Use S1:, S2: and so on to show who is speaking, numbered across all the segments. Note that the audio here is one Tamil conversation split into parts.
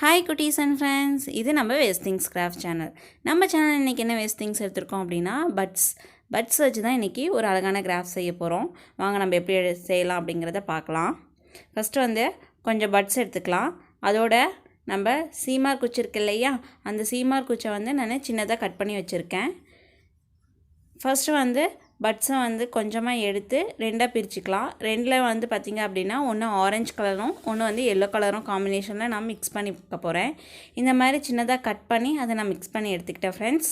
S1: ஹாய் குட்டீஸ் அண்ட் ஃப்ரெண்ட்ஸ், இது நம்ம வேஸ்ட் திங்ஸ் கிராஃப்ட் சேனல். நம்ம சேனல் இன்றைக்கி என்ன வேஸ்ட் திங்ஸ் எடுத்திருக்கோம் அப்படின்னா பட்ஸ் வச்சு தான் இன்றைக்கி ஒரு அழகான கிராஃப்ட் செய்ய போகிறோம். வாங்க நம்ம எப்படி செய்யலாம் அப்படிங்கிறத பார்க்கலாம். ஃபஸ்ட்டு வந்து கொஞ்சம் பட்ஸ் எடுத்துக்கலாம். அதோட நம்ம சீமார் குச்சி இருக்கு இல்லையா, அந்த சீமார் குச்சை வந்து நான் சின்னதாக கட் பண்ணி வச்சுருக்கேன். ஃபஸ்ட்டு வந்து பட்ஸை வந்து கொஞ்சமாக எடுத்து ரெண்டாக பிரிச்சுக்கலாம். ரெண்டில் வந்து பார்த்திங்க அப்படின்னா ஒன்று ஆரஞ்சு கலரும் ஒன்று வந்து எல்லோ கலரும் காம்பினேஷனில் நான் மிக்ஸ் பண்ணி வைக்க போகிறேன். இந்த மாதிரி சின்னதாக கட் பண்ணி அதை நான் மிக்ஸ் பண்ணி எடுத்துக்கிட்டேன் ஃப்ரெண்ட்ஸ்.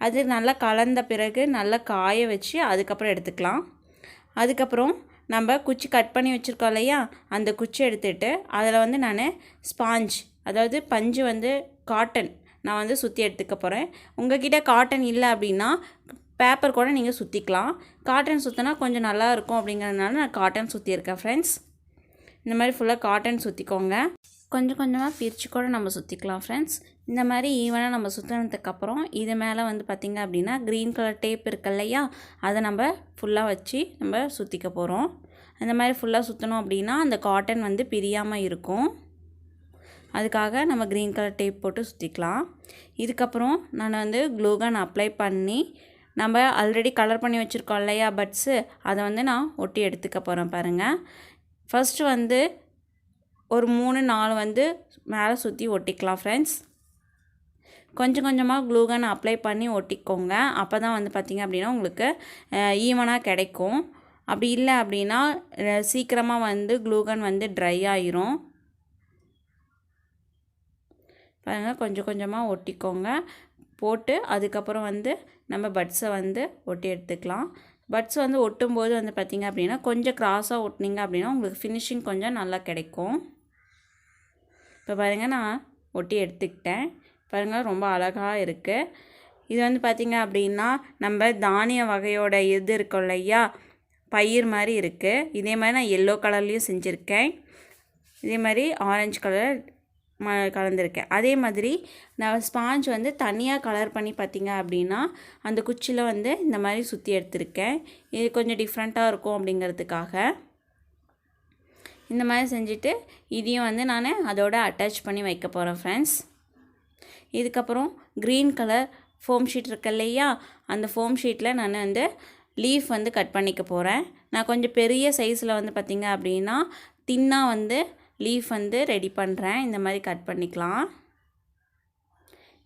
S1: அது நல்லா கலந்த பிறகு நல்லா காய வச்சு அதுக்கப்புறம் எடுத்துக்கலாம். அதுக்கப்புறம் நம்ம குச்சி கட் பண்ணி வச்சுருக்கோம் இல்லையா, அந்த குச்சி எடுத்துகிட்டு அதில் வந்து நான் ஸ்பாஞ்ச், அதாவது பஞ்சு வந்து காட்டன் நான் வந்து சுற்றி எடுத்துக்க போகிறேன். உங்கள்கிட்ட காட்டன் இல்லை அப்படின்னா பேப்பர் கூட நீங்கள் சுற்றிக்கலாம். காட்டன் சுற்றினா கொஞ்சம் நல்லா இருக்கும் அப்படிங்கிறதுனால நான் காட்டன் சுற்றியிருக்கேன் ஃப்ரெண்ட்ஸ். இந்த மாதிரி ஃபுல்லாக காட்டன் சுற்றிக்கோங்க. கொஞ்சம் கொஞ்சமாக பிரித்து கூட நம்ம சுற்றிக்கலாம் ஃப்ரெண்ட்ஸ். இந்த மாதிரி ஈவனாக நம்ம சுற்றினதுக்கப்புறம் இது மேலே வந்து பார்த்திங்க அப்படின்னா க்ரீன் கலர் டேப் இருக்கு இல்லையா, அதை நம்ம ஃபுல்லாக வச்சு நம்ம சுற்றிக்க போகிறோம். அந்த மாதிரி ஃபுல்லாக சுற்றணும் அப்படின்னா அந்த காட்டன் வந்து பிரியாமல் இருக்கும். அதுக்காக நம்ம க்ரீன் கலர் டேப் போட்டு சுற்றிக்கலாம். இதுக்கப்புறம் நான் வந்து க்ளூகன் அப்ளை பண்ணி நம்ம ஆல்ரெடி கலர் பண்ணி வச்சுருக்கோம் இல்லையா பட்ஸு, அதை வந்து நான் ஒட்டி எடுத்துக்க போகிறேன் பாருங்கள். ஃபஸ்ட்டு வந்து ஒரு 3-4 வந்து மேலே சுற்றி ஒட்டிக்கலாம் ஃப்ரெண்ட்ஸ். கொஞ்சம் கொஞ்சமாக க்ளூகன் அப்ளை பண்ணி ஒட்டிக்கோங்க. அப்போ தான் வந்து பார்த்திங்க அப்படின்னா உங்களுக்கு ஈவனாக கிடைக்கும். அப்படி இல்லை அப்படின்னா சீக்கிரமாக வந்து க்ளூகன் வந்து ட்ரை ஆயிரும். பாருங்கள், கொஞ்சம் கொஞ்சமாக ஒட்டிக்கோங்க. போட்டு அதுக்கப்புறம் வந்து நம்ம பட்ஸை வந்து ஒட்டி எடுத்துக்கலாம். பட்ஸ் வந்து ஒட்டும்போது வந்து பார்த்திங்க அப்படின்னா கொஞ்சம் க்ராஸாக ஒட்டினீங்க அப்படின்னா உங்களுக்கு ஃபினிஷிங் கொஞ்சம் நல்லா கிடைக்கும். இப்போ பாருங்கள், நான் ஒட்டி எடுத்துக்கிட்டேன். பாருங்கள், ரொம்ப அழகாக இருக்குது. இது வந்து பார்த்திங்க அப்படின்னா நம்ம தானிய வகையோட இது இருக்கும் இல்லையா, பயிர் மாதிரி இருக்குது. இதே மாதிரி நான் எல்லோ கலர்லேயும் செஞ்சுருக்கேன். இதே மாதிரி ஆரஞ்சு கலர் கலந்துருக்கேன். அதே மாதிரி நான் ஸ்பாஞ்ச் வந்து தனியாக கலர் பண்ணி பார்த்திங்க அப்படின்னா அந்த குச்சியில் வந்து இந்த மாதிரி சுற்றி எடுத்திருக்கேன். இது கொஞ்சம் டிஃப்ரெண்ட்டாக இருக்கும் அப்படிங்கிறதுக்காக இந்த மாதிரி செஞ்சுட்டு இதையும் வந்து நான் அதோட அட்டாச் பண்ணி வைக்க போகிறேன் ஃப்ரெண்ட்ஸ். இதுக்கப்புறம் க்ரீன் கலர் ஃபோம் ஷீட் இருக்கு இல்லையா, அந்த ஃபோம் ஷீட்டில் நான் வந்து லீஃப் வந்து கட் பண்ணிக்க போகிறேன். நான் கொஞ்சம் பெரிய சைஸில் வந்து பார்த்திங்க அப்படின்னா தின்னாக வந்து லீஃப் வந்து ரெடி பண்ணுறேன். இந்த மாதிரி கட் பண்ணிக்கலாம்.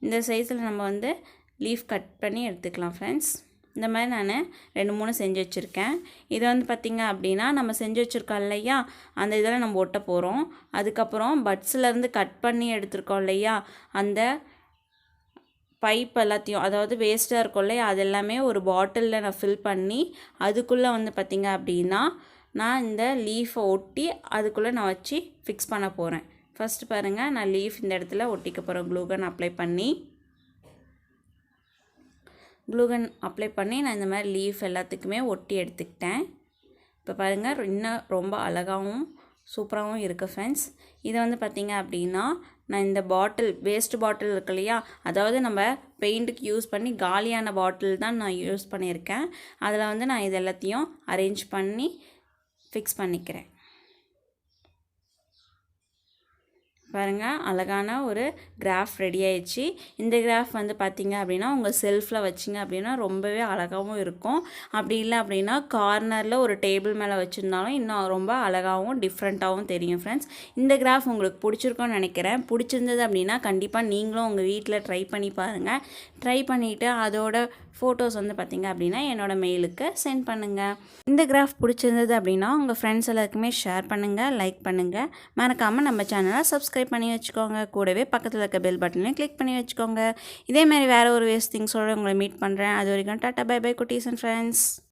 S1: இந்த சைஸில் நம்ம வந்து லீஃப் கட் பண்ணி எடுத்துக்கலாம் ஃப்ரெண்ட்ஸ். இந்த மாதிரி நான் 2-3 செஞ்சு வச்சுருக்கேன். இதை வந்து பார்த்திங்க அப்படின்னா நம்ம செஞ்சு வச்சுருக்கோம் இல்லையா, அந்த இதில் நம்ம ஒட்ட போகிறோம். அதுக்கப்புறம் பட்ஸ்லேருந்து கட் பண்ணி எடுத்துருக்கோம் இல்லையா, அந்த பைப் எல்லாத்தையும், அதாவது வேஸ்ட்டாக இருக்கும் இல்லையா, அது எல்லாமே ஒரு பாட்டிலில் நான் ஃபில் பண்ணி அதுக்குள்ளே வந்து பார்த்திங்க அப்படின்னா நான் இந்த லீஃபை ஒட்டி அதுக்குள்ளே நான் வச்சு ஃபிக்ஸ் பண்ண போகிறேன். ஃபஸ்ட்டு பாருங்கள், நான் லீஃப் இந்த இடத்துல ஒட்டிக்க போகிறேன். க்ளூகன் அப்ளை பண்ணி நான் இந்த மாதிரி லீஃப் எல்லாத்துக்குமே ஒட்டி எடுத்துக்கிட்டேன். இப்போ பாருங்கள், இன்னும் ரொம்ப அழகாகவும் சூப்பராகவும் இருக்குது ஃப்ரெண்ட்ஸ். இதை வந்து பார்த்திங்க அப்படின்னா நான் இந்த வேஸ்ட் பாட்டில் இருக்கு இல்லையா, அதாவது நம்ம பெயிண்ட்டுக்கு யூஸ் பண்ணி காலியான பாட்டில் தான் நான் யூஸ் பண்ணியிருக்கேன். அதில் வந்து நான் இது எல்லாத்தையும் அரேஞ்ச் பண்ணி ஃபிக்ஸ் பண்ணிக்கிறேன். பாருங்கள், அழகான ஒரு கிராஃப் ரெடி ஆயிடுச்சு. இந்த கிராஃப் வந்து பார்த்திங்க அப்படின்னா உங்கள் செல்ஃபில் வச்சிங்க அப்படின்னா ரொம்பவே அழகாகவும் இருக்கும். அப்படி இல்லை அப்படின்னா கார்னரில் ஒரு டேபிள் மேலே வச்சுருந்தாலும் இன்னும் ரொம்ப அழகாகவும் டிஃப்ரெண்ட்டாகவும் தெரியும் ஃப்ரெண்ட்ஸ். இந்த கிராஃப் உங்களுக்கு பிடிச்சிருக்கோன்னு நினைக்கிறேன். பிடிச்சிருந்தது அப்படின்னா கண்டிப்பாக நீங்களும் உங்கள் வீட்டில் ட்ரை பண்ணி பாருங்கள். ட்ரை பண்ணிவிட்டு அதோட ஃபோட்டோஸ் வந்து பார்த்திங்க அப்படின்னா என்னோடய மெயிலுக்கு சென்ட் பண்ணுங்கள். இந்த கிராஃப் பிடிச்சிருந்தது அப்படின்னா உங்கள் ஃப்ரெண்ட்ஸ் எல்லாருக்குமே ஷேர் பண்ணுங்கள், லைக் பண்ணுங்கள். மறக்காமல் நம்ம சேனலை சப்ஸ்கிரைப் பண்ணி வச்சுக்கோங்க. கூடவே பக்கத்தில் இருக்க பெல் பட்டனையும் கிளிக் பண்ணி வச்சுக்கோங்க. இதேமாதிரி வேறு ஒரு வேஸ்ட் திங்ஸோடு உங்களை மீட் பண்ணுறேன். அது வரைக்கும் டாட்டா, பை பை குட்டீஸ் அண்ட் ஃப்ரெண்ட்ஸ்.